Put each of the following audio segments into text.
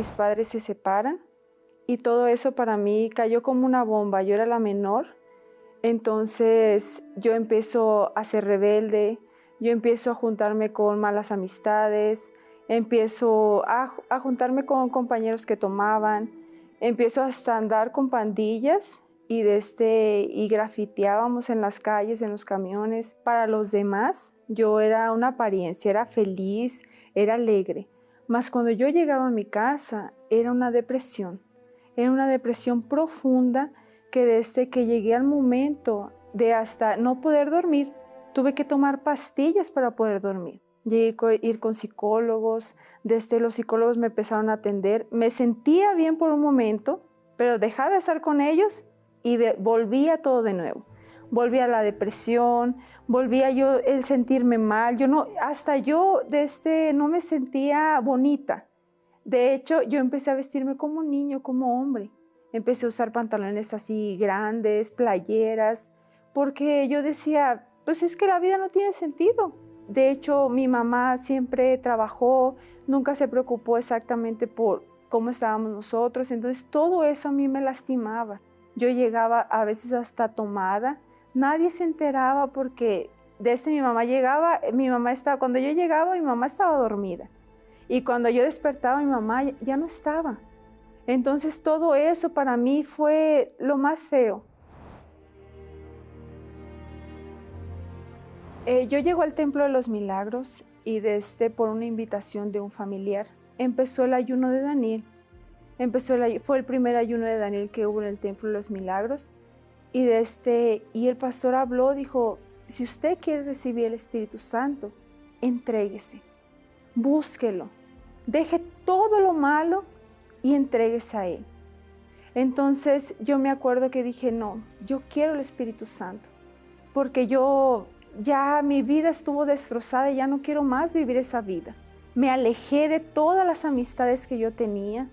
mis padres se separan y todo eso para mí cayó como una bomba. Yo era la menor, entonces yo empiezo a ser rebelde, yo empiezo a juntarme con malas amistades, empiezo a juntarme con compañeros que tomaban, empiezo hasta a andar con pandillas y grafiteábamos en las calles, en los camiones. Para los demás, yo era una apariencia, era feliz, era alegre. Mas cuando yo llegaba a mi casa, era una depresión profunda que desde que llegué al momento de hasta no poder dormir, tuve que tomar pastillas para poder dormir. Llegué a ir con psicólogos, desde los psicólogos me empezaron a atender. Me sentía bien por un momento, pero dejaba de estar con ellos y volvía todo de nuevo. Volvía la depresión, volvía yo el sentirme mal. Hasta yo no me sentía bonita. De hecho, yo empecé a vestirme como niño, como hombre. Empecé a usar pantalones así grandes, playeras, porque yo decía, pues es que la vida no tiene sentido. De hecho, mi mamá siempre trabajó, nunca se preocupó exactamente por cómo estábamos nosotros, entonces todo eso a mí me lastimaba. Yo llegaba a veces hasta tomada, nadie se enteraba porque mi mamá llegaba, cuando yo llegaba mi mamá estaba dormida y cuando yo despertaba mi mamá ya no estaba. Entonces todo eso para mí fue lo más feo. Yo llego al Templo de los Milagros y por una invitación de un familiar empezó el ayuno de Daniel. Fue el primer ayuno de Daniel que hubo en el Templo de los Milagros y el pastor habló, dijo, si usted quiere recibir el Espíritu Santo, entréguese, búsquelo, deje todo lo malo y entréguese a Él. Entonces yo me acuerdo que dije, no, yo quiero el Espíritu Santo, porque ya mi vida estuvo destrozada y ya no quiero más vivir esa vida. Me alejé de todas las amistades que yo tenía,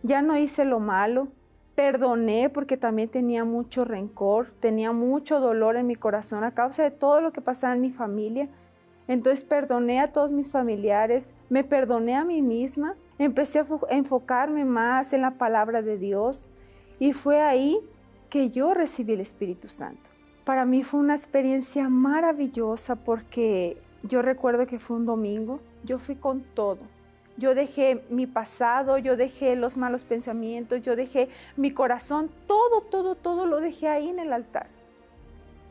ya no hice lo malo, perdoné porque también tenía mucho rencor, tenía mucho dolor en mi corazón a causa de todo lo que pasaba en mi familia. Entonces perdoné a todos mis familiares, me perdoné a mí misma, empecé a enfocarme más en la palabra de Dios y fue ahí que yo recibí el Espíritu Santo. Para mí fue una experiencia maravillosa porque yo recuerdo que fue un domingo, yo fui con todo. Yo dejé mi pasado, yo dejé los malos pensamientos, yo dejé mi corazón, todo lo dejé ahí en el altar.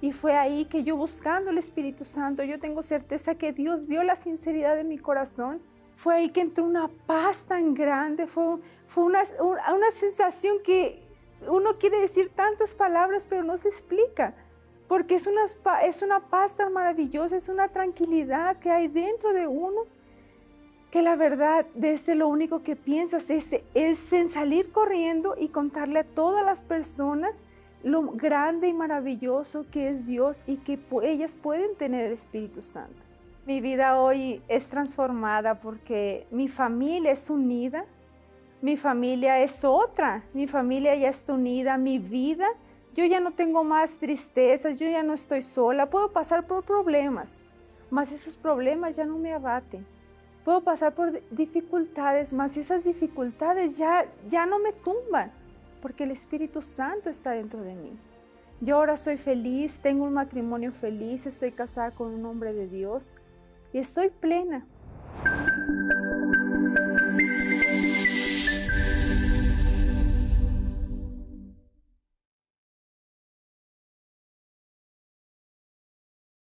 Y fue ahí que yo buscando el Espíritu Santo, yo tengo certeza que Dios vio la sinceridad de mi corazón. Fue ahí que entró una paz tan grande, fue una sensación que uno quiere decir tantas palabras, pero no se explica. Porque es una paz tan maravillosa, es una tranquilidad que hay dentro de uno, que la verdad, desde lo único que piensas es en salir corriendo y contarle a todas las personas lo grande y maravilloso que es Dios y que ellas pueden tener el Espíritu Santo. Mi vida hoy es transformada porque mi familia es unida, mi familia es otra, mi familia ya está unida, mi vida, yo ya no tengo más tristezas, yo ya no estoy sola, puedo pasar por problemas, mas esos problemas ya no me abaten. Puedo pasar por dificultades, mas esas dificultades ya no me tumban, porque el Espíritu Santo está dentro de mí. Yo ahora soy feliz, tengo un matrimonio feliz, estoy casada con un hombre de Dios y estoy plena.